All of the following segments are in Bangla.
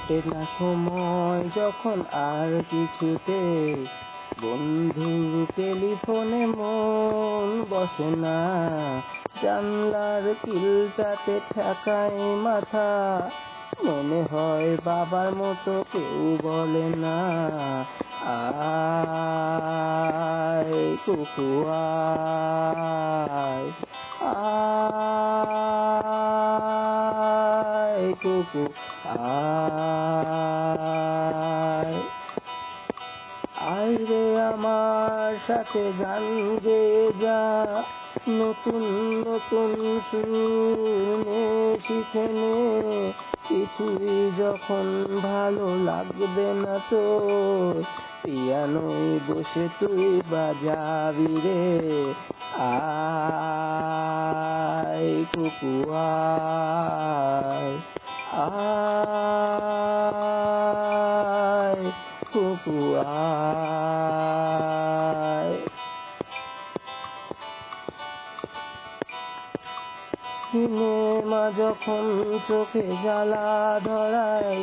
কাটে না সময় যখন আর কিছুতে, বন্ধুর টেলিফোনে মন বসে না, জানলার কিলটাতে ঠেকায় মাথা, মনে হয় বাবার মতো কেউ বলে না, আয় কুকু আয়, আয় কুকু আয়। আয় রে আমার সাথে গান গেয়ে যা, নতুন নতুন সুর শিখে নে, কিছুই যখন ভালো লাগবে না তোর, পিয়ানোয় বসে তুই বাজাবি রে, আয় কুকু আয়, আয় কুকু আয়। সিনেমা যখন চোখে জ্বালা ধরায়,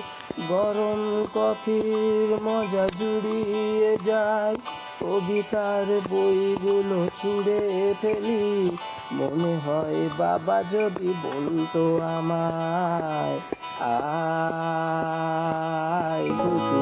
গরম কফির মজা জুড়িয়ে যায়, কবিতার বইগুলো ছুঁড়ে ফেলি, মনে হয় বাবা যদি বলতো আমায়, আয় কুকু